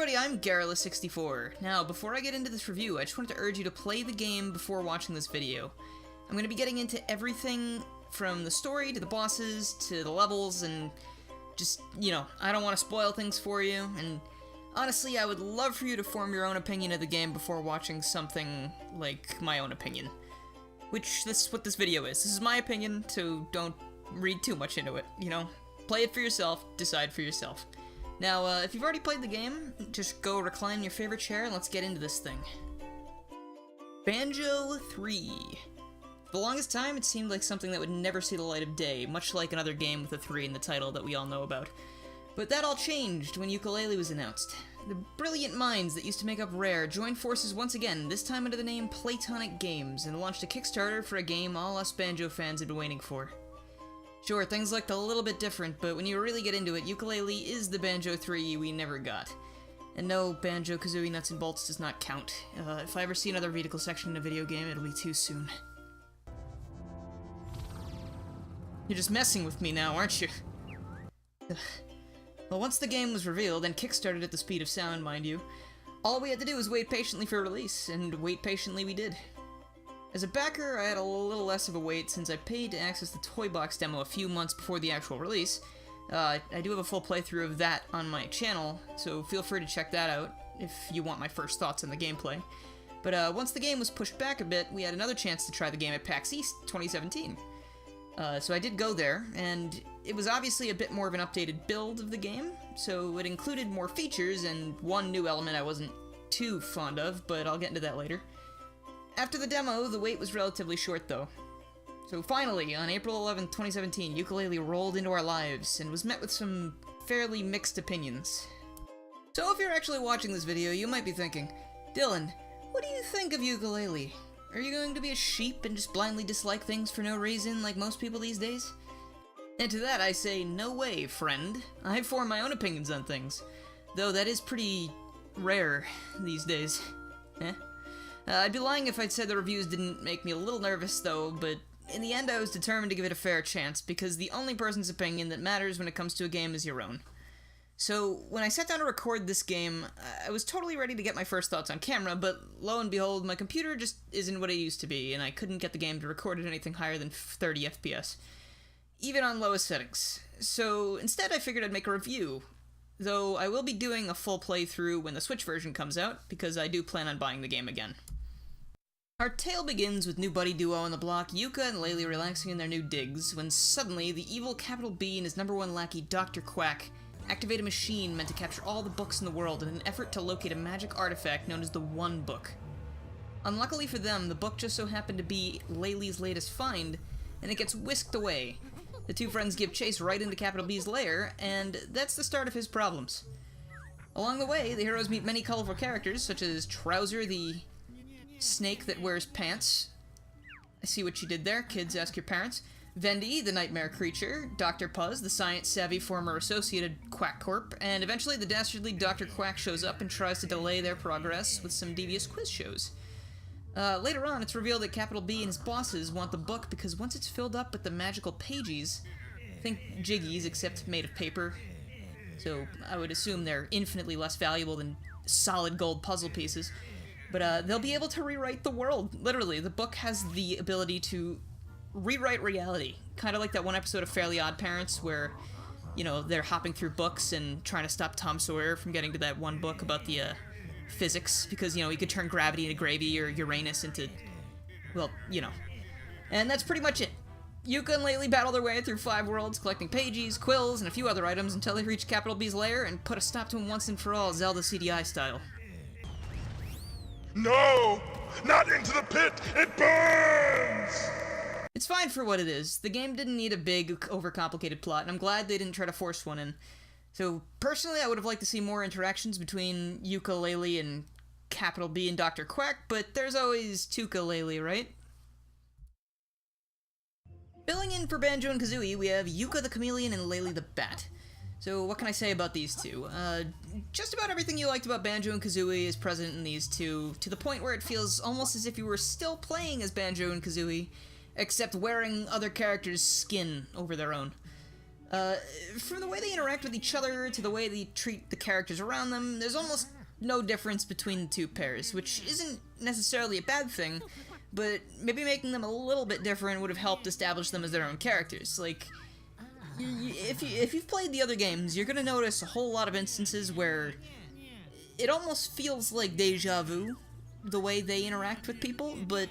everybody, I'm Garrulous64. Now, before I get into this review, I just wanted to urge you to play the game before watching this video. I'm going to be getting into everything from the story to the bosses to the levels, and just, you know, I don't want to spoil things for you, and honestly, I would love for you to form your own opinion of the game before watching something like my own opinion. Which, this is what this video is. This is my opinion, so don't read too much into it, you know? Play it for yourself, decide for yourself. Now, if you've already played the game, just go recline in your favorite chair and let's get into this thing. Banjo 3. For the longest time, it seemed like something that would never see the light of day, much like another game with a 3 in the title that we all know about. But that all changed when Yooka-Laylee was announced. The brilliant minds that used to make up Rare joined forces once again, this time under the name Playtonic Games, and launched a Kickstarter for a game all us Banjo fans had been waiting for. Sure, things looked a little bit different, but when you really get into it, Yooka-Laylee is the Banjo 3 we never got. And no, Banjo-Kazooie Nuts and Bolts does not count. If I ever see another vehicle section in a video game, it'll be too soon. You're just messing with me now, aren't you? Well, once the game was revealed, and kickstarted at the speed of sound, mind you, all we had to do was wait patiently for release, and wait patiently we did. As a backer, I had a little less of a wait since I paid to access the Toy Box demo a few months before the actual release. I do have a full playthrough of that on my channel, so feel free to check that out if you want my first thoughts on the gameplay. But once the game was pushed back a bit, we had another chance to try the game at PAX East 2017. So I did go there, and it was obviously a bit more of an updated build of the game, so it included more features and one new element I wasn't too fond of, but I'll get into that later. After the demo, the wait was relatively short though. So finally, on April 11, 2017, Yooka-Laylee rolled into our lives and was met with some fairly mixed opinions. So if you're actually watching this video, you might be thinking, Dylan, what do you think of Yooka-Laylee? Are you going to be a sheep and just blindly dislike things for no reason like most people these days? And to that I say, no way, friend. I form my own opinions on things. Though that is pretty rare these days. I'd be lying if I'd said the reviews didn't make me a little nervous though, but in the end I was determined to give it a fair chance, because the only person's opinion that matters when it comes to a game is your own. So, when I sat down to record this game, I was totally ready to get my first thoughts on camera, but lo and behold, my computer just isn't what it used to be, and I couldn't get the game to record at anything higher than 30 FPS. Even on lowest settings. So, instead I figured I'd make a review. Though I will be doing a full playthrough when the Switch version comes out, because I do plan on buying the game again. Our tale begins with new buddy duo on the block, Yooka and Laylee relaxing in their new digs, when suddenly the evil Capital B and his #1 lackey, Dr. Quack, activate a machine meant to capture all the books in the world in an effort to locate a magic artifact known as the One Book. Unluckily for them, the book just so happened to be Laylee's latest find, and it gets whisked away. The two friends give chase right into Capital B's lair, and that's the start of his problems. Along the way, the heroes meet many colorful characters, such as Trouser, the snake that wears pants. I see what you did there, kids, ask your parents. Vendy, the nightmare creature. Dr. Puzz, the science-savvy former associated Quack Corp. And eventually the dastardly Dr. Quack shows up and tries to delay their progress with some devious quiz shows. Later on, it's revealed that Capital B and his bosses want the book because once it's filled up with the magical pages, think jiggies except made of paper, so I would assume they're infinitely less valuable than solid gold puzzle pieces, but they'll be able to rewrite the world. Literally, the book has the ability to rewrite reality, kind of like that one episode of Fairly Odd Parents where, you know, they're hopping through books and trying to stop Tom Sawyer from getting to that one book about the physics, because, you know, he could turn gravity into gravy or Uranus into, well, you know. And that's pretty much it. Yooka and Laylee battle their way through 5 worlds, collecting pages, quills, and a few other items until they reach Capital B's lair and put a stop to him once and for all, Zelda CDI style. No! Not into the pit! It burns! It's fine for what it is. The game didn't need a big, overcomplicated plot, and I'm glad they didn't try to force one in. So, personally, I would have liked to see more interactions between Yooka-Laylee and Capital B and Dr. Quack, but there's always Tooka-Laylee, right? Filling in for Banjo and Kazooie, we have Yooka the Chameleon and Laylee the Bat. So what can I say about these two? Just about everything you liked about Banjo and Kazooie is present in these two, to the point where it feels almost as if you were still playing as Banjo and Kazooie, except wearing other characters' skin over their own. From the way they interact with each other to the way they treat the characters around them, there's almost no difference between the two pairs, which isn't necessarily a bad thing, but maybe making them a little bit different would have helped establish them as their own characters. Like, if you've played the other games, you're gonna notice a whole lot of instances where it almost feels like deja vu, the way they interact with people, but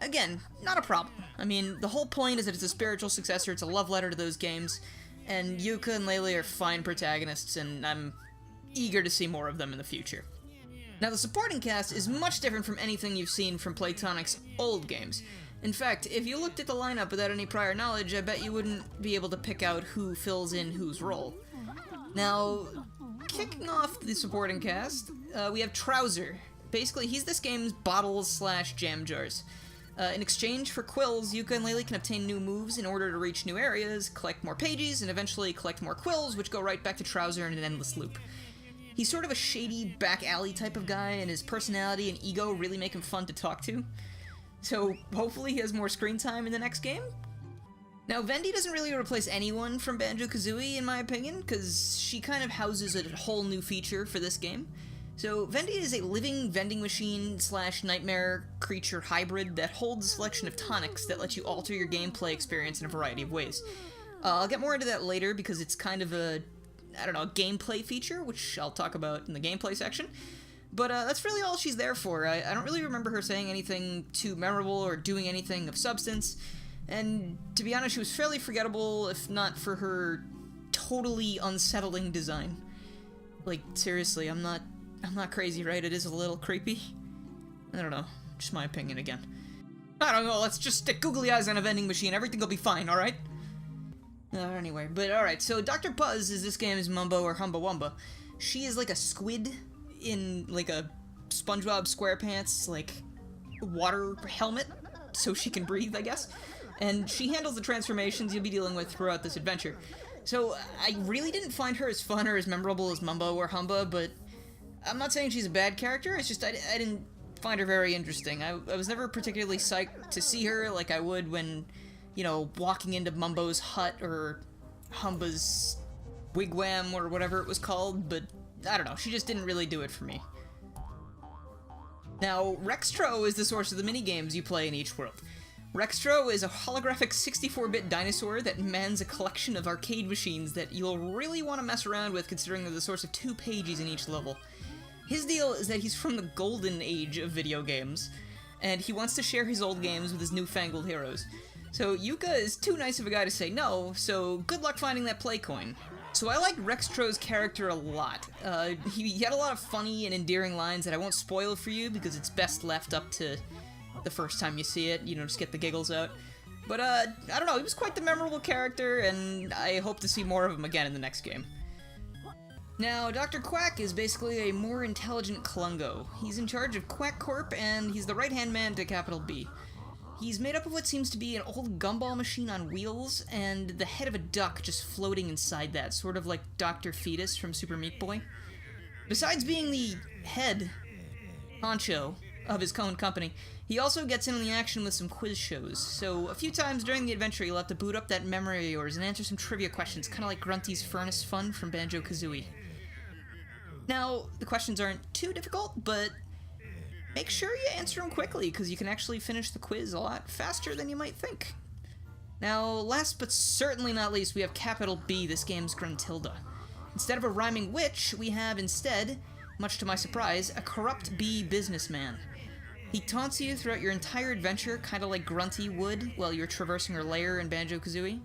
again, not a problem. I mean, the whole point is that it's a spiritual successor, it's a love letter to those games, and Yooka and Laylee are fine protagonists, and I'm eager to see more of them in the future. Now, the supporting cast is much different from anything you've seen from Playtonic's old games. In fact, if you looked at the lineup without any prior knowledge, I bet you wouldn't be able to pick out who fills in whose role. Now, kicking off the supporting cast, we have Trouser. Basically, he's this game's bottles/jam jars. In exchange for quills, Yooka and Laylee can obtain new moves in order to reach new areas, collect more pages, and eventually collect more quills, which go right back to Trouser in an endless loop. He's sort of a shady, back alley type of guy, and his personality and ego really make him fun to talk to. So hopefully he has more screen time in the next game? Now, Vendy doesn't really replace anyone from Banjo-Kazooie, in my opinion, because she kind of houses a whole new feature for this game. So, Vendy is a living vending machine/nightmare creature hybrid that holds a selection of tonics that let you alter your gameplay experience in a variety of ways. I'll get more into that later because it's kind of a gameplay feature, which I'll talk about in the gameplay section. But that's really all she's there for. I don't really remember her saying anything too memorable or doing anything of substance. And to be honest, she was fairly forgettable, if not for her totally unsettling design. Like, seriously, I'm not crazy, right? It is a little creepy. I don't know. Just my opinion again. I don't know, let's just stick googly eyes on a vending machine. Everything will be fine, alright? Anyway, but alright, so Dr. Puzz is this game's Mumbo or Humba Wumba. She is like a squid in, like, a SpongeBob SquarePants, like, water helmet, so she can breathe, I guess. And she handles the transformations you'll be dealing with throughout this adventure. So, I really didn't find her as fun or as memorable as Mumbo or Humba, but I'm not saying she's a bad character, it's just I didn't find her very interesting. I was never particularly psyched to see her like I would when, you know, walking into Mumbo's hut or Humba's wigwam or whatever it was called, but I don't know, she just didn't really do it for me. Now, Rextro is the source of the minigames you play in each world. Rextro is a holographic 64-bit dinosaur that mans a collection of arcade machines that you'll really want to mess around with considering they're the source of 2 pages in each level. His deal is that he's from the golden age of video games, and he wants to share his old games with his newfangled heroes. So Yooka is too nice of a guy to say no, so good luck finding that play coin. So I like Rextro's character a lot. He had a lot of funny and endearing lines that I won't spoil for you because it's best left up to the first time you see it, you know, just get the giggles out. But, I don't know, he was quite the memorable character, and I hope to see more of him again in the next game. Now, Dr. Quack is basically a more intelligent Klungo. He's in charge of Quack Corp, and he's the right-hand man to Capital B. He's made up of what seems to be an old gumball machine on wheels, and the head of a duck just floating inside that, sort of like Dr. Fetus from Super Meat Boy. Besides being the head honcho of his own company, he also gets in on the action with some quiz shows, so a few times during the adventure you'll have to boot up that memory of yours and answer some trivia questions, kind of like Grunty's Furnace Fun from Banjo-Kazooie. Now, the questions aren't too difficult, but make sure you answer them quickly, because you can actually finish the quiz a lot faster than you might think. Now, last but certainly not least, we have Capital B, this game's Gruntilda. Instead of a rhyming witch, we have instead, much to my surprise, a corrupt bee businessman. He taunts you throughout your entire adventure, kind of like Grunty would while you're traversing her lair in Banjo-Kazooie.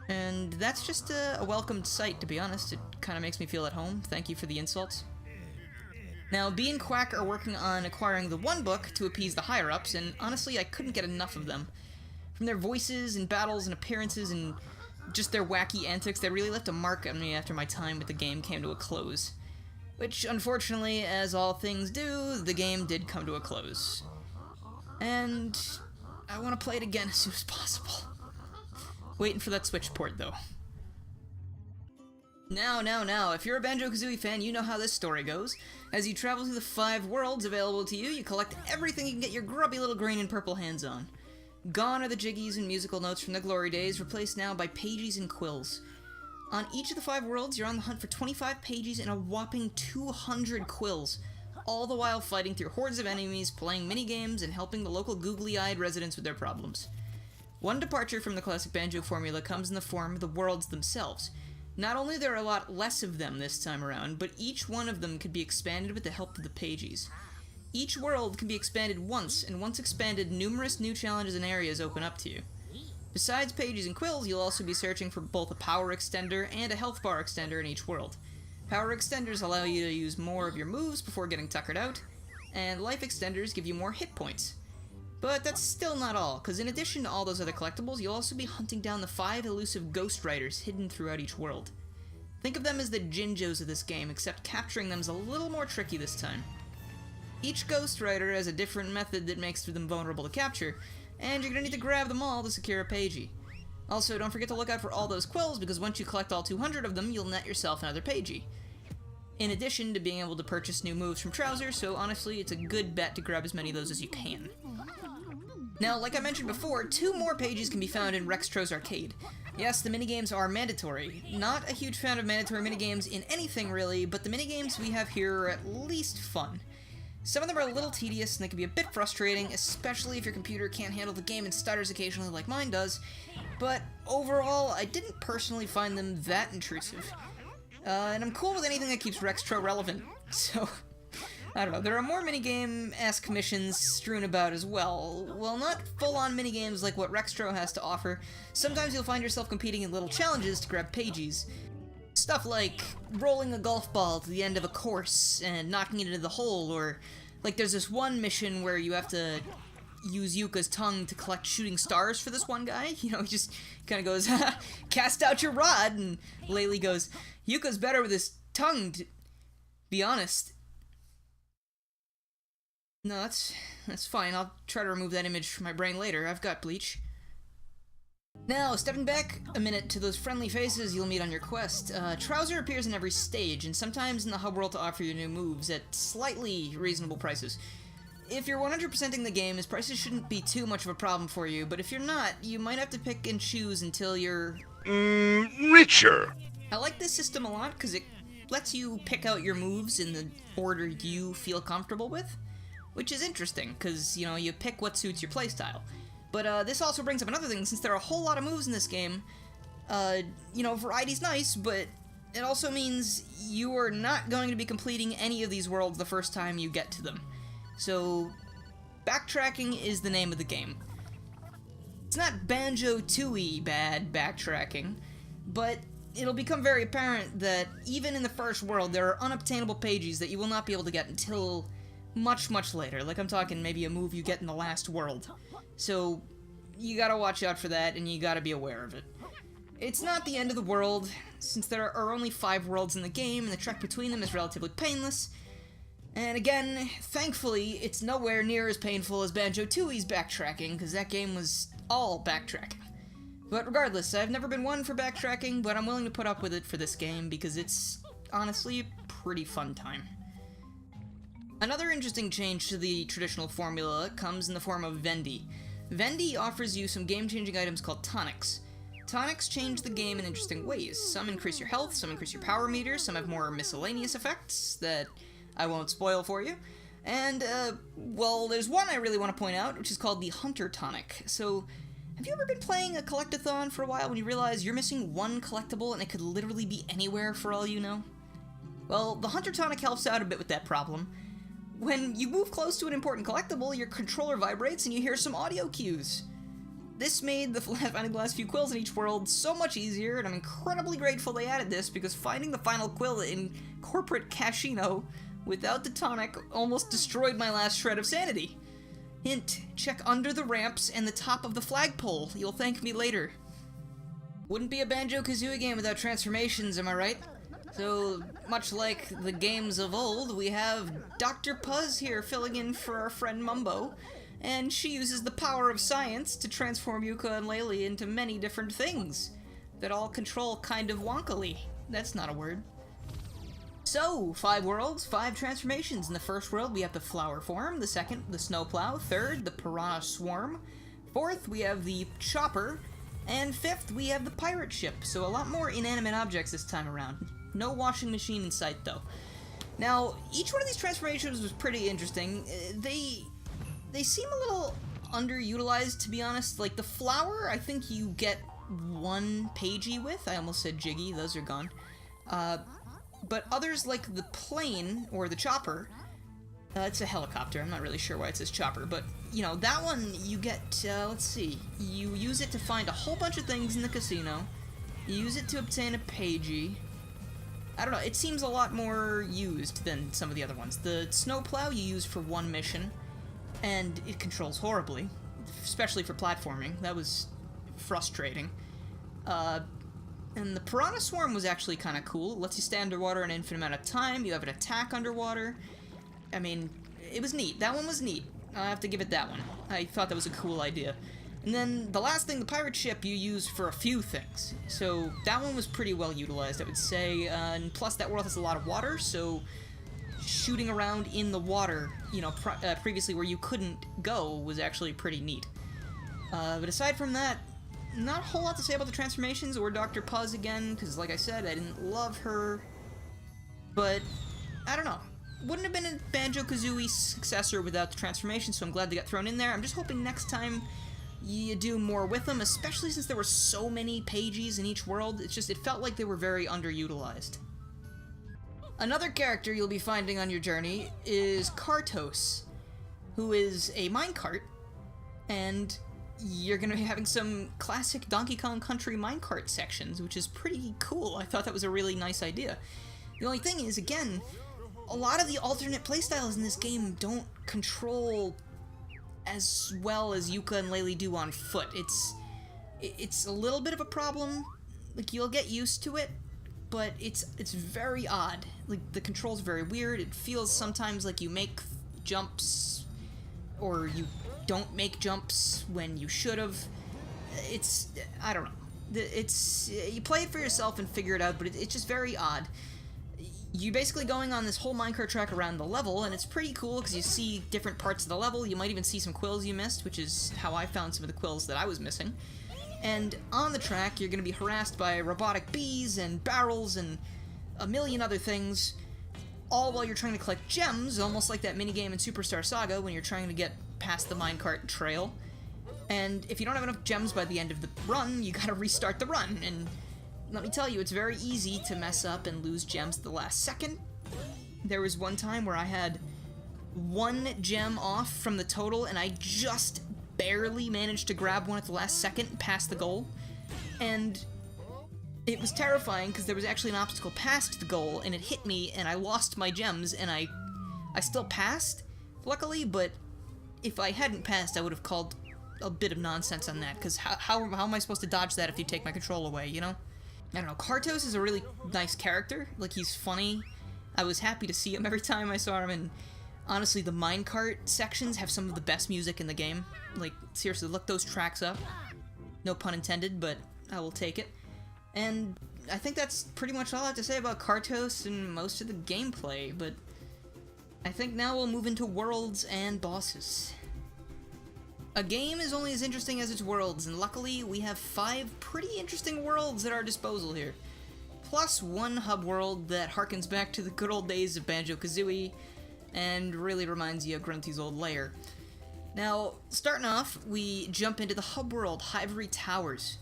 And that's just a welcomed sight, to be honest. It kind of makes me feel at home. Thank you for the insults. Now, Bee and Quack are working on acquiring the One Book to appease the higher-ups, and honestly, I couldn't get enough of them. From their voices and battles and appearances and just their wacky antics, they really left a mark on me after my time with the game came to a close. Which, unfortunately, as all things do, the game did come to a close. And I want to play it again as soon as possible. Waiting for that Switch port, though. Now, if you're a Banjo-Kazooie fan, you know how this story goes. As you travel through the 5 worlds available to you, you collect everything you can get your grubby little green and purple hands on. Gone are the jiggies and musical notes from the glory days, replaced now by pages and quills. On each of the 5 worlds, you're on the hunt for 25 pages and a whopping 200 quills, all the while fighting through hordes of enemies, playing minigames, and helping the local googly-eyed residents with their problems. One departure from the classic Banjo formula comes in the form of the worlds themselves. Not only are there a lot less of them this time around, but each one of them could be expanded with the help of the pages. Each world can be expanded once, and once expanded, numerous new challenges and areas open up to you. Besides pages and quills, you'll also be searching for both a power extender and a health bar extender in each world. Power extenders allow you to use more of your moves before getting tuckered out, and life extenders give you more hit points. But that's still not all, because in addition to all those other collectibles, you'll also be hunting down the 5 elusive ghost riders hidden throughout each world. Think of them as the Jinjos of this game, except capturing them is a little more tricky this time. Each ghost rider has a different method that makes them vulnerable to capture, and you're going to need to grab them all to secure a pagey. Also, don't forget to look out for all those quills, because once you collect all 200 of them, you'll net yourself another pagey. In addition to being able to purchase new moves from Trowser, so honestly, it's a good bet to grab as many of those as you can. Now, like I mentioned before, 2 more pages can be found in Rextro's Arcade. Yes, the minigames are mandatory. Not a huge fan of mandatory minigames in anything really, but the minigames we have here are at least fun. Some of them are a little tedious and they can be a bit frustrating, especially if your computer can't handle the game and stutters occasionally like mine does, but overall, I didn't personally find them that intrusive. And I'm cool with anything that keeps Rextro relevant, so I don't know, there are more minigame-esque missions strewn about as well. While not full-on minigames like what Rextro has to offer, sometimes you'll find yourself competing in little challenges to grab pages. Stuff like rolling a golf ball to the end of a course and knocking it into the hole, or like there's this one mission where you have to use Yooka's tongue to collect shooting stars for this one guy. You know, he just kind of goes, cast out your rod, and Laylee goes, Yooka's better with his tongue, to be honest. No, that's fine. I'll try to remove that image from my brain later. I've got bleach. Now, stepping back a minute to those friendly faces you'll meet on your quest, Trowser appears in every stage, and sometimes in the hub world to offer you new moves at slightly reasonable prices. If you're 100%ing the game, his prices shouldn't be too much of a problem for you, but if you're not, you might have to pick and choose until you're richer. I like this system a lot, because it lets you pick out your moves in the order you feel comfortable with, which is interesting, because, you know, you pick what suits your playstyle. But this also brings up another thing, since there are a whole lot of moves in this game, you know, variety's nice, but it also means you are not going to be completing any of these worlds the first time you get to them. So, backtracking is the name of the game. It's not Banjo-Tooie bad backtracking, but it'll become very apparent that even in the first world, there are unobtainable pages that you will not be able to get until much, much later. Like, I'm talking maybe a move you get in the last world. So, you gotta watch out for that, and you gotta be aware of it. It's not the end of the world, since there are only 5 worlds in the game, and the trek between them is relatively painless. And again, thankfully, it's nowhere near as painful as Banjo-Tooie's backtracking, because that game was all backtracking. But regardless, I've never been one for backtracking, but I'm willing to put up with it for this game, because it's honestly a pretty fun time. Another interesting change to the traditional formula comes in the form of Vendy. Vendy offers you some game-changing items called tonics. Tonics change the game in interesting ways. Some increase your health, some increase your power meter, some have more miscellaneous effects that I won't spoil for you. And, well, there's one I really want to point out, which is called the Hunter Tonic. So, have you ever been playing a collectathon for a while when you realize you're missing one collectible and it could literally be anywhere for all you know? Well, the Hunter Tonic helps out a bit with that problem. When you move close to an important collectible, your controller vibrates and you hear some audio cues. This made finding the last few quills in each world so much easier, and I'm incredibly grateful they added this, because finding the final quill in Corporate Casino without the tonic almost destroyed my last shred of sanity. Hint, check under the ramps and the top of the flagpole. You'll thank me later. Wouldn't be a Banjo-Kazooie game without transformations, am I right? So, much like the games of old, we have Dr. Puzz here filling in for our friend Mumbo, and she uses the power of science to transform Yooka-Laylee into many different things that all control kind of wonkily. That's not a word. So, 5 worlds, 5 transformations. In the first world, we have the flower form, the second, the snowplow, third, the piranha swarm, Fourth, we have the chopper. And fifth, we have the pirate ship. So a lot more inanimate objects this time around. No washing machine in sight, though. Now, each one of these transformations was pretty interesting. They seem a little underutilized, to be honest. Like, the flower, I think you get one pagey with. I almost said jiggy, those are gone. But others, like the plane, or the chopper, it's a helicopter, I'm not really sure why it says chopper, but, you know, that one you get, let's see, you use it to find a whole bunch of things in the casino, you use it to obtain a pagey. I don't know, it seems a lot more used than some of the other ones. The snowplow you use for one mission, and it controls horribly, especially for platforming. That was frustrating. And the Piranha Swarm was actually kind of cool. It lets you stay underwater an infinite amount of time. You have an attack underwater. I mean, it was neat. That one was neat. I have to give it that one. I thought that was a cool idea. And then the last thing, the pirate ship, you use for a few things. So that one was pretty well utilized, I would say. And plus, that world has a lot of water, so shooting around in the water, you know, previously where you couldn't go, was actually pretty neat. But aside from that, not a whole lot to say about the transformations or Dr. Puzz again, because like I said, I didn't love her. But, I don't know. Wouldn't have been a Banjo-Kazooie successor without the transformation, so I'm glad they got thrown in there. I'm just hoping next time you do more with them, especially since there were so many pages in each world. It's just, it felt like they were very underutilized. Another character you'll be finding on your journey is Kartos, who is a minecart, and you're gonna be having some classic Donkey Kong Country minecart sections, which is pretty cool. I thought that was a really nice idea. The only thing is, again, a lot of the alternate playstyles in this game don't control as well as Yooka-Laylee do on foot. It's a little bit of a problem. Like, you'll get used to it, but it's very odd. Like, the control's very weird. It feels sometimes like you make jumps, or you don't make jumps when you should have. It's, I don't know. It's, you play it for yourself and figure it out, but it's just very odd. You're basically going on this whole minecart track around the level, and it's pretty cool because you see different parts of the level. You might even see some quills you missed, which is how I found some of the quills that I was missing. And on the track, you're going to be harassed by robotic bees and barrels and a million other things, all while you're trying to collect gems, almost like that minigame in Superstar Saga when you're trying to get past the minecart trail. And if you don't have enough gems by the end of the run, you gotta restart the run, and let me tell you, it's very easy to mess up and lose gems at the last second. There was one time where I had one gem off from the total, and I just barely managed to grab one at the last second and pass the goal. And it was terrifying because there was actually an obstacle past the goal, and it hit me, and I lost my gems, and I still passed, luckily, but if I hadn't passed, I would have called a bit of nonsense on that, because how am I supposed to dodge that if you take my control away, you know? I don't know, Kartos is a really nice character. Like, he's funny. I was happy to see him every time I saw him, and honestly, the minecart sections have some of the best music in the game. Like, seriously, look those tracks up. No pun intended, but I will take it. And I think that's pretty much all I have to say about Kartos and most of the gameplay, but I think now we'll move into worlds and bosses. A game is only as interesting as its worlds, and luckily we have 5 pretty interesting worlds at our disposal here. Plus one hub world that harkens back to the good old days of Banjo-Kazooie, and really reminds you of Grunty's old lair. Now, starting off, we jump into the hub world, Hivory Towers.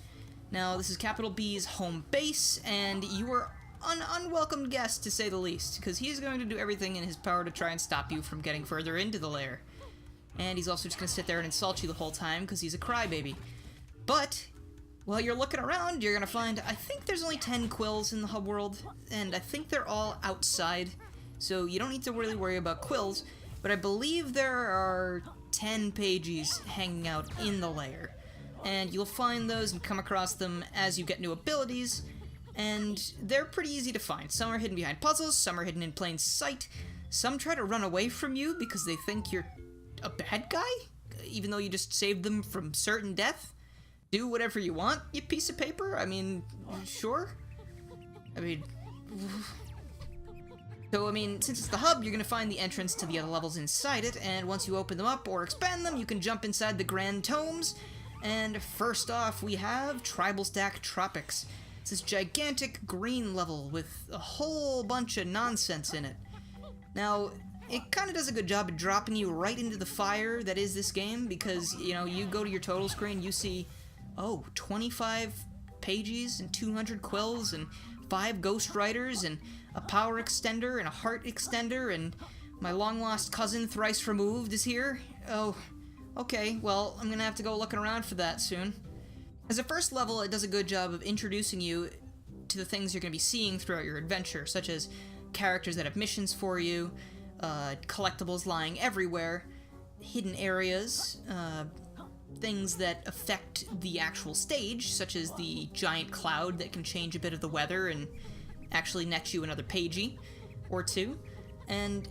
Now, this is Capital B's home base, and you are an unwelcome guest, to say the least, because he's going to do everything in his power to try and stop you from getting further into the lair. And he's also just going to sit there and insult you the whole time, because he's a crybaby. But while you're looking around, you're going to find, I think there's only 10 quills in the hub world, and I think they're all outside, so you don't need to really worry about quills, but I believe there are 10 pages hanging out in the lair. And you'll find those and come across them as you get new abilities, and they're pretty easy to find. Some are hidden behind puzzles, some are hidden in plain sight, some try to run away from you because they think you're a bad guy, even though you just saved them from certain death. Do whatever you want, you piece of paper. I mean, sure. So, since it's the hub, you're gonna find the entrance to the other levels inside it, and once you open them up or expand them, you can jump inside the Grand Tomes, And first off, we have Tribal Stack Tropics. It's this gigantic green level with a whole bunch of nonsense in it. Now, it kind of does a good job of dropping you right into the fire that is this game, because, you know, you go to your total screen, you see, oh, 25 pages and 200 quills and 5 ghost riders and a power extender and a heart extender, and my long-lost cousin thrice removed is here. Oh, okay, well, I'm gonna have to go looking around for that soon. As a first level, it does a good job of introducing you to the things you're gonna be seeing throughout your adventure, such as characters that have missions for you, collectibles lying everywhere, hidden areas, things that affect the actual stage, such as the giant cloud that can change a bit of the weather and actually net you another pagey or two, and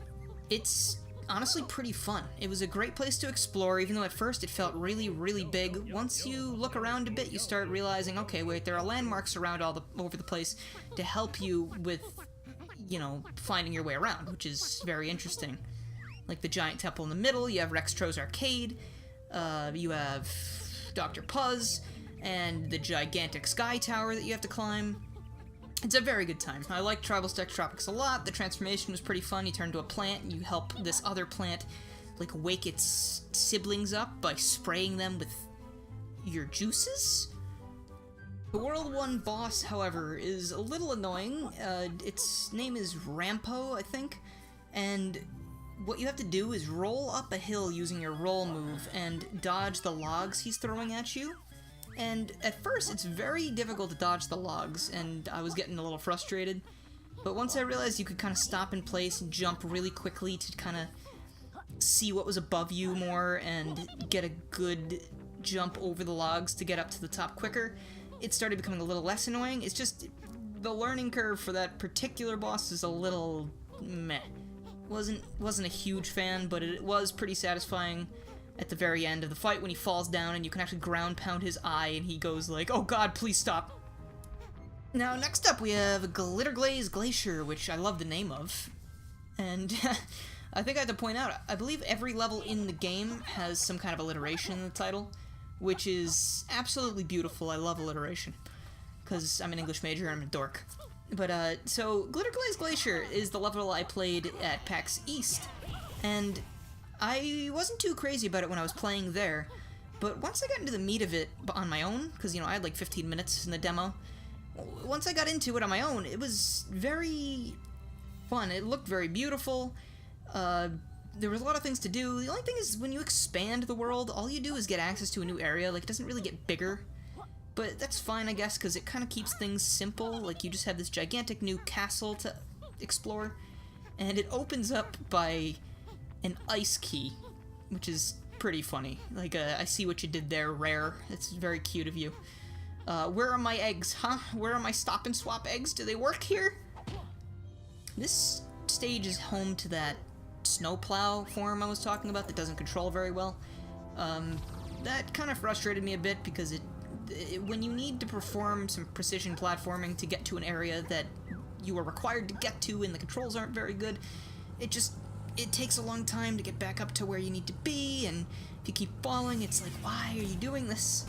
it's honestly pretty fun. It was a great place to explore, even though at first it felt really, really big. Once you look around a bit, you start realizing, okay, wait, there are landmarks around over the place to help you with, you know, finding your way around, which is very interesting. Like the giant temple in the middle, you have Rextro's Arcade, you have Dr. Puzz, and the gigantic sky tower that you have to climb. It's a very good time. I like Tribal Stack Tropics a lot. The transformation was pretty fun. You turn into a plant, and you help this other plant, like, wake its siblings up by spraying them with your juices? The World 1 boss, however, is a little annoying. Its name is Rampo, I think, and what you have to do is roll up a hill using your roll move and dodge the logs he's throwing at you. And at first, it's very difficult to dodge the logs, and I was getting a little frustrated. But once I realized you could kind of stop in place and jump really quickly to kind of see what was above you more and get a good jump over the logs to get up to the top quicker, it started becoming a little less annoying. It's just, the learning curve for that particular boss is a little meh. Wasn't a huge fan, but it was pretty satisfying at the very end of the fight when he falls down and you can actually ground pound his eye and he goes like, oh god, please stop. Now, next up we have Glitterglaze Glacier, which I love the name of. And I think I have to point out, I believe every level in the game has some kind of alliteration in the title, which is absolutely beautiful. I love alliteration, because I'm an English major and I'm a dork. But, so, Glitterglaze Glacier is the level I played at PAX East, and I wasn't too crazy about it when I was playing there, but once I got into the meat of it on my own, because, you know, I had like 15 minutes in the demo, once I got into it on my own, it was very fun. It looked very beautiful. There was a lot of things to do. The only thing is, when you expand the world, all you do is get access to a new area. Like, it doesn't really get bigger. But that's fine, I guess, because it kind of keeps things simple. Like, you just have this gigantic new castle to explore, and it opens up by an ice key, which is pretty funny. Like, I see what you did there, Rare. It's very cute of you. Where are my eggs, huh? Where are my stop and swap eggs? Do they work here? This stage is home to that snowplow form I was talking about that doesn't control very well. That kind of frustrated me a bit because when you need to perform some precision platforming to get to an area that you are required to get to and the controls aren't very good, it takes a long time to get back up to where you need to be, and if you keep falling, it's like, why are you doing this?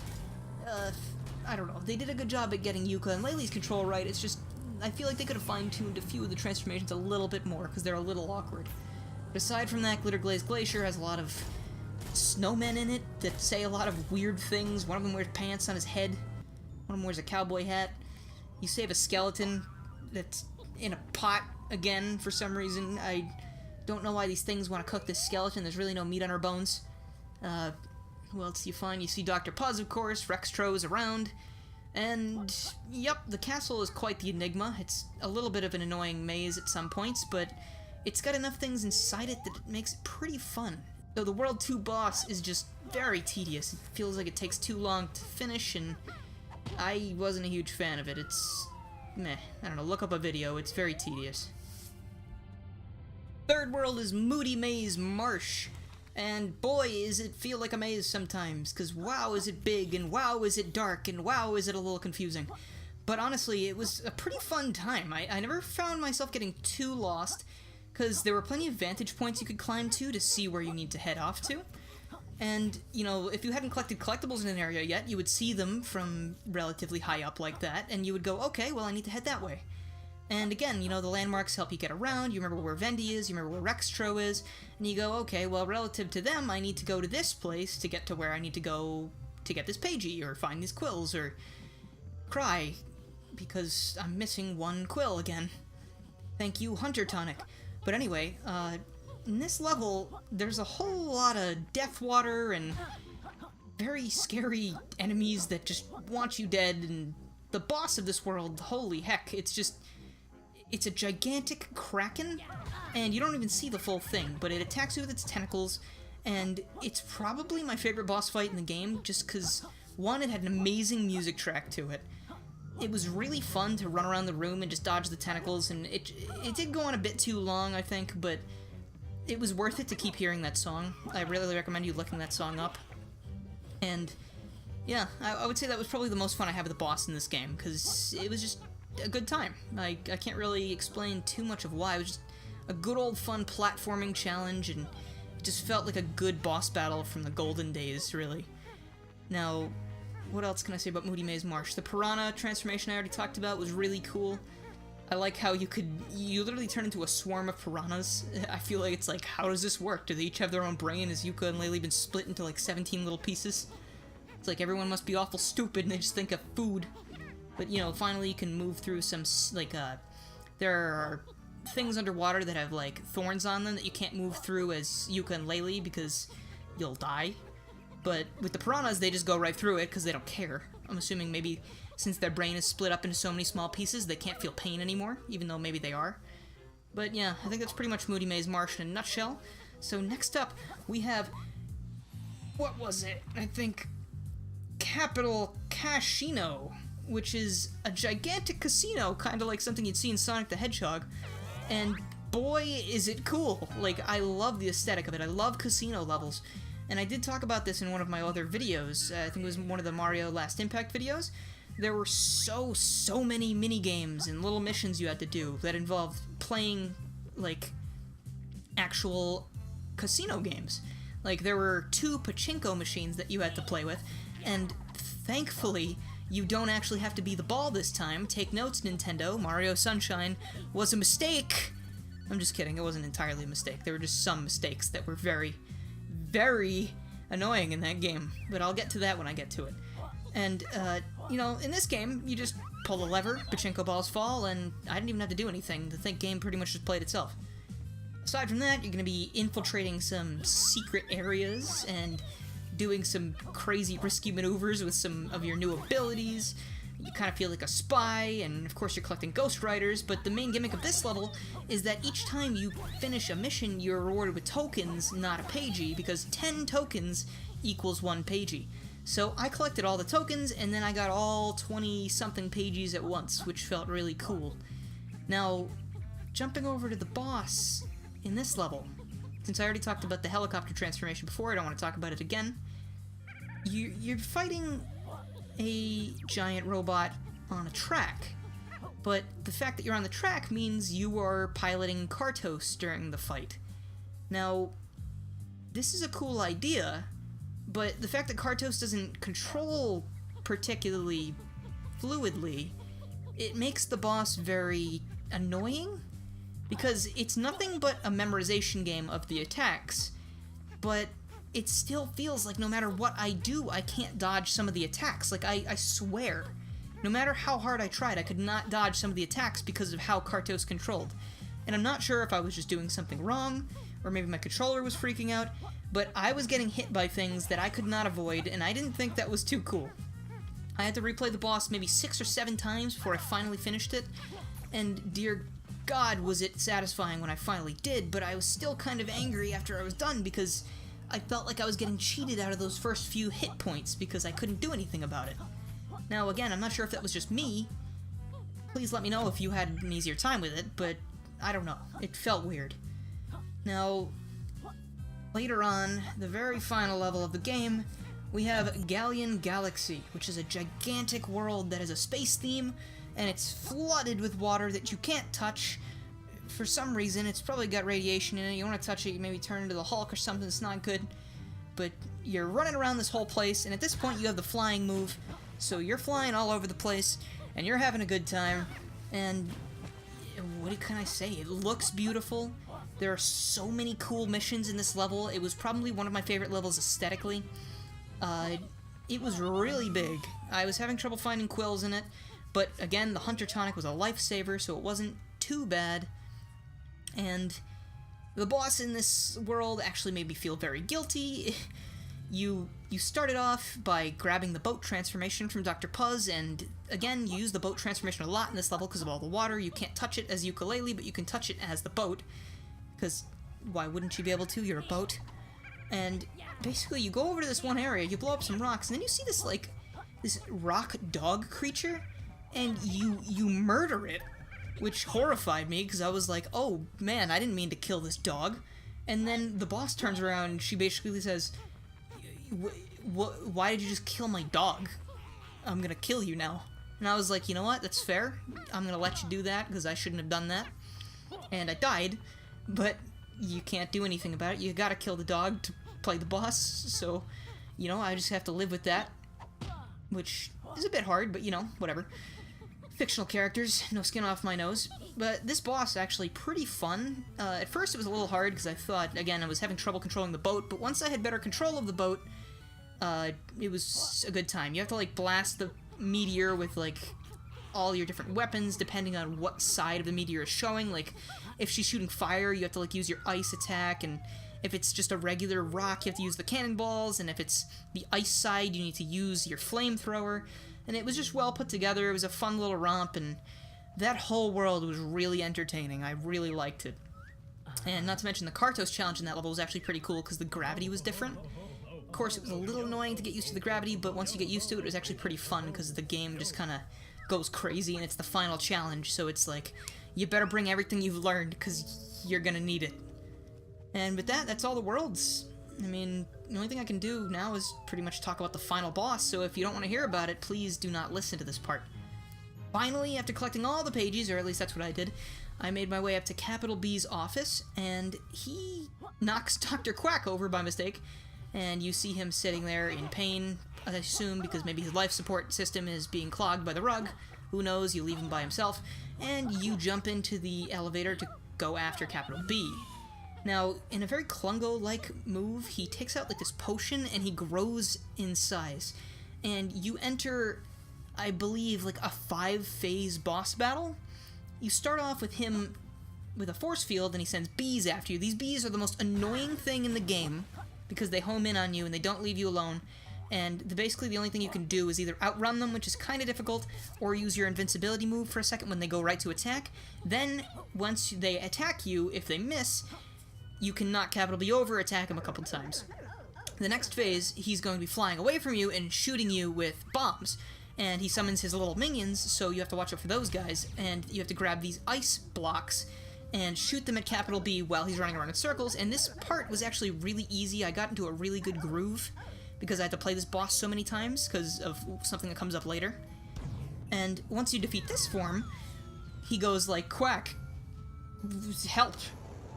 I don't know. They did a good job at getting Yooka-Laylee's control right. It's just, I feel like they could have fine-tuned a few of the transformations a little bit more, because they're a little awkward. But aside from that, Glitterglaze Glacier has a lot of snowmen in it that say a lot of weird things. One of them wears pants on his head. One of them wears a cowboy hat. You save a skeleton that's in a pot again for some reason. I don't know why these things want to cook this skeleton. There's really no meat on her bones. Who else do you find? You see Dr. Puzz, of course. Rextro is around. And, yep, the castle is quite the enigma. It's a little bit of an annoying maze at some points, but it's got enough things inside it that it makes it pretty fun. Though the World 2 boss is just very tedious. It feels like it takes too long to finish, and I wasn't a huge fan of it. It's meh. I don't know, look up a video. It's very tedious. Third world is Moody Maze Marsh. And boy, is it feel like a maze sometimes, because wow is it big, and wow is it dark, and wow is it a little confusing. But honestly, it was a pretty fun time. I never found myself getting too lost, because there were plenty of vantage points you could climb to see where you need to head off to. And, you know, if you hadn't collected collectibles in an area yet, you would see them from relatively high up like that, and you would go, okay, well, I need to head that way. And again, you know, the landmarks help you get around, you remember where Vendy is, you remember where Rextro is, and you go, okay, well, relative to them, I need to go to this place to get to where I need to go to get this Pagey, or find these quills, or cry, because I'm missing one quill again. Thank you, Hunter Tonic. But anyway, in this level, there's a whole lot of death water and very scary enemies that just want you dead, and the boss of this world, holy heck, it's a gigantic kraken, and you don't even see the full thing, but it attacks you with its tentacles, and it's probably my favorite boss fight in the game, just because, one, it had an amazing music track to it. It was really fun to run around the room and just dodge the tentacles, and it did go on a bit too long, I think, but it was worth it to keep hearing that song. I really recommend you looking that song up. And yeah, I would say that was probably the most fun I had with the boss in this game, because it was just a good time. I can't really explain too much of why. It was just a good old fun platforming challenge, and it just felt like a good boss battle from the golden days, really. Now, what else can I say about Moody Maze Marsh? The Piranha transformation I already talked about was really cool. I like how you literally turn into a swarm of piranhas. I feel like it's like, how does this work? Do they each have their own brain? Has Yooka and Laylee been split into like 17 little pieces? It's like everyone must be awful stupid and they just think of food. But, you know, finally you can move through some, like, there are things underwater that have, like, thorns on them that you can't move through as Yooka and Laylee because you'll die. But with the piranhas, they just go right through it because they don't care. I'm assuming maybe since their brain is split up into so many small pieces, they can't feel pain anymore, even though maybe they are. But yeah, I think that's pretty much Moody Maze Marsh in a nutshell. So next up, we have, what was it? I think Capital Casino, which is a gigantic casino, kind of like something you'd see in Sonic the Hedgehog. And boy, is it cool. Like, I love the aesthetic of it. I love casino levels. And I did talk about this in one of my other videos. I think it was one of the Mario Last Impact videos. There were so many mini-games and little missions you had to do that involved playing, like, actual casino games. Like, there were 2 pachinko machines that you had to play with, and thankfully, you don't actually have to be the ball this time. Take notes, Nintendo. Mario Sunshine was a mistake. I'm just kidding, it wasn't entirely a mistake. There were just some mistakes that were very, very annoying in that game, but I'll get to that when I get to it. And, you know, in this game, you just pull the lever, pachinko balls fall, and I didn't even have to do anything. The game pretty much just played itself. Aside from that, you're going to be infiltrating some secret areas and doing some crazy risky maneuvers with some of your new abilities. You kind of feel like a spy, and of course you're collecting Ghost Riders, but the main gimmick of this level is that each time you finish a mission, you're rewarded with tokens, not a Pagey, because 10 tokens equals 1 Pagey. So I collected all the tokens, and then I got all 20-something Pageys at once, which felt really cool. Now, jumping over to the boss in this level, since I already talked about the helicopter transformation before, I don't want to talk about it again. You're fighting a giant robot on a track, but the fact that you're on the track means you are piloting Kartos during the fight. Now, this is a cool idea, but the fact that Kartos doesn't control particularly fluidly, it makes the boss very annoying, because it's nothing but a memorization game of the attacks, but it still feels like no matter what I do, I can't dodge some of the attacks. Like, I swear, no matter how hard I tried, I could not dodge some of the attacks because of how Kartos controlled. And I'm not sure if I was just doing something wrong, or maybe my controller was freaking out, but I was getting hit by things that I could not avoid, and I didn't think that was too cool. I had to replay the boss maybe 6 or 7 times before I finally finished it, and dear God, was it satisfying when I finally did, but I was still kind of angry after I was done because I felt like I was getting cheated out of those first few hit points because I couldn't do anything about it. Now, again, I'm not sure if that was just me. Please let me know if you had an easier time with it, but I don't know. It felt weird. Now, later on, the very final level of the game, we have Galleon Galaxy, which is a gigantic world that has a space theme, and it's flooded with water that you can't touch. For some reason, it's probably got radiation in it. You want to touch it, you maybe turn into the Hulk or something. It's not good. But you're running around this whole place, and at this point you have the flying move, so you're flying all over the place, and you're having a good time, and what can I say? It looks beautiful. There are so many cool missions in this level. It was probably one of my favorite levels aesthetically. It was really big. I was having trouble finding quills in it, but again, the Hunter Tonic was a lifesaver, so it wasn't too bad. And the boss in this world actually made me feel very guilty. You started off by grabbing the boat transformation from Dr. Puzz, and again, you use the boat transformation a lot in this level because of all the water. You can't touch it as Yooka-Laylee, but you can touch it as the boat, because why wouldn't you be able to? You're a boat. And basically, you go over to this one area, you blow up some rocks, and then you see this, like, this rock dog creature, and you murder it, which horrified me, because I was like, oh, man, I didn't mean to kill this dog. And then the boss turns around, and she basically says, why did you just kill my dog? I'm gonna kill you now. And I was like, you know what, that's fair. I'm gonna let you do that, because I shouldn't have done that. And I died, but you can't do anything about it. You gotta kill the dog to play the boss, so, you know, I just have to live with that. Which is a bit hard, but, you know, whatever. Fictional characters, no skin off my nose. But this boss is actually pretty fun. At first it was a little hard, because I thought, again, I was having trouble controlling the boat, but once I had better control of the boat, it was a good time. You have to, like, blast the meteor with, like, all your different weapons, depending on what side of the meteor is showing. Like, if she's shooting fire, you have to, like, use your ice attack, and if it's just a regular rock, you have to use the cannonballs, and if it's the ice side, you need to use your flamethrower. And it was just well put together. It was a fun little romp, and that whole world was really entertaining. I really liked it. And not to mention the Kartos challenge in that level was actually pretty cool, because the gravity was different. Of course, it was a little annoying to get used to the gravity, but once you get used to it, it was actually pretty fun, because the game just kind of goes crazy, and it's the final challenge, so it's like, you better bring everything you've learned, because you're gonna need it. And with that, that's all the worlds. I mean, the only thing I can do now is pretty much talk about the final boss, so if you don't want to hear about it, please do not listen to this part. Finally, after collecting all the pages, or at least that's what I did, I made my way up to Capital B's office, and he knocks Dr. Quack over by mistake, and you see him sitting there in pain, I assume because maybe his life support system is being clogged by the rug. Who knows, you leave him by himself, and you jump into the elevator to go after Capital B. Now, in a very Klungo-like move, he takes out, like, this potion, and he grows in size. And you enter, I believe, like, a 5-phase boss battle. You start off with him with a force field, and he sends bees after you. These bees are the most annoying thing in the game, because they home in on you, and they don't leave you alone. And basically the only thing you can do is either outrun them, which is kind of difficult, or use your invincibility move for a second when they go right to attack. Then, once they attack you, if they miss, you can knock Capital B over, attack him a couple times. The next phase, he's going to be flying away from you and shooting you with bombs. And he summons his little minions, so you have to watch out for those guys, and you have to grab these ice blocks and shoot them at Capital B while he's running around in circles. And this part was actually really easy. I got into a really good groove, because I had to play this boss so many times, because of something that comes up later. And once you defeat this form, he goes like, Quack, help.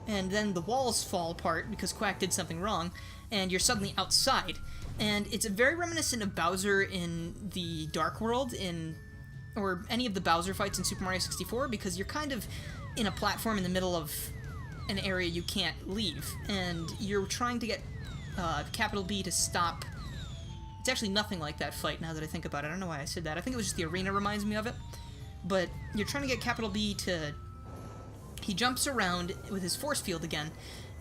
And then the walls fall apart because Quack did something wrong, and you're suddenly outside. And it's very reminiscent of Bowser in the Dark World, or any of the Bowser fights in Super Mario 64, because you're kind of in a platform in the middle of an area you can't leave, and you're trying to get Capital B to stop. It's actually nothing like that fight, now that I think about it. I don't know why I said that. I think it was just the arena reminds me of it. But you're trying to get Capital B to... He jumps around with his force field again,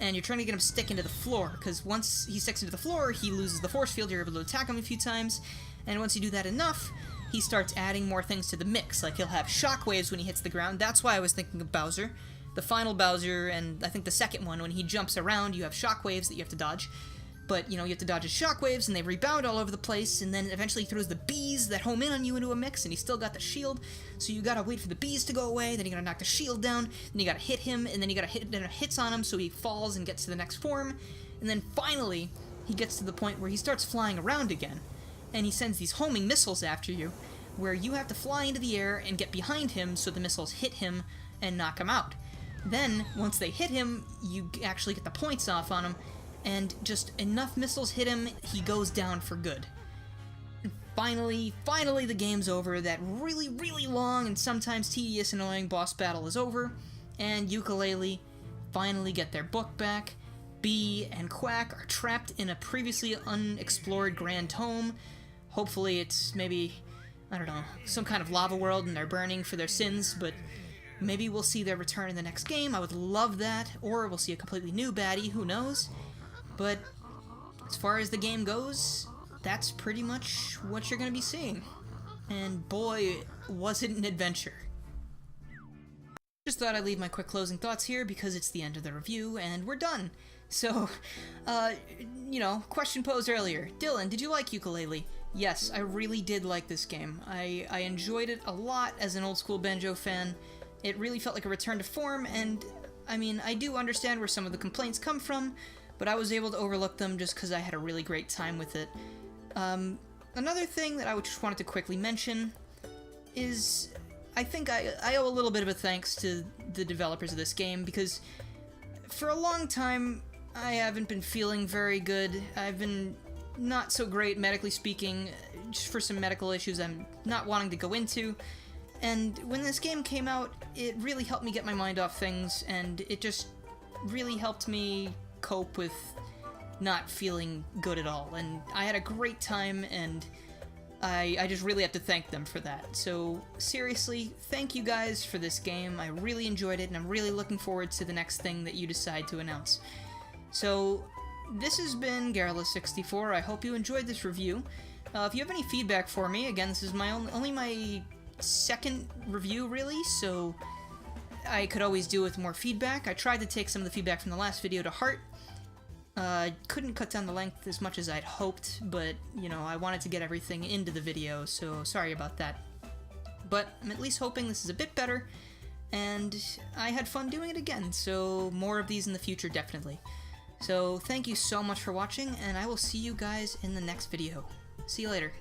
and you're trying to get him stick into the floor, because once he sticks into the floor, he loses the force field. You're able to attack him a few times, and once you do that enough, he starts adding more things to the mix. Like, he'll have shockwaves when he hits the ground. That's why I was thinking of Bowser. The final Bowser, and I think the second one, when he jumps around, you have shockwaves that you have to dodge. But, you know, you have to dodge his shockwaves, and they rebound all over the place, and then eventually he throws the bees that home in on you into a mix, and he's still got the shield, so you gotta wait for the bees to go away, then you gotta knock the shield down, then you gotta hit him, and then you gotta hit hits on him so he falls and gets to the next form, and then finally, he gets to the point where he starts flying around again, and he sends these homing missiles after you, where you have to fly into the air and get behind him so the missiles hit him and knock him out. Then, once they hit him, you actually get the points off on him, and just enough missiles hit him, he goes down for good. And finally the game's over. That really, really long and sometimes tedious, annoying boss battle is over, and Yooka-Laylee finally get their book back. Bee and Quack are trapped in a previously unexplored grand home. Hopefully it's maybe, I don't know, some kind of lava world and they're burning for their sins, but maybe we'll see their return in the next game. I would love that. Or we'll see a completely new baddie, who knows. But as far as the game goes, that's pretty much what you're going to be seeing. And boy, was it an adventure. Just thought I'd leave my quick closing thoughts here because it's the end of the review and we're done. So, question posed earlier. Dylan, did you like Yooka-Laylee? Yes, I really did like this game. I enjoyed it a lot as an old school Banjo fan. It really felt like a return to form, and I mean, I do understand where some of the complaints come from, but I was able to overlook them just because I had a really great time with it. Another thing that I just wanted to quickly mention is I think I owe a little bit of a thanks to the developers of this game, because for a long time I haven't been feeling very good. I've been not so great medically speaking, just for some medical issues I'm not wanting to go into. And when this game came out, it really helped me get my mind off things, and it just really helped me cope with not feeling good at all. And I had a great time, and I just really have to thank them for that. So seriously, thank you guys for this game. I really enjoyed it, and I'm really looking forward to the next thing that you decide to announce. So this has been Garrulous64. I hope you enjoyed this review. If you have any feedback for me, again, this is only my second review, really, so I could always do with more feedback. I tried to take some of the feedback from the last video to heart. Couldn't cut down the length as much as I'd hoped, but, I wanted to get everything into the video, so sorry about that. But I'm at least hoping this is a bit better, and I had fun doing it again, so more of these in the future, definitely. So thank you so much for watching, and I will see you guys in the next video. See you later.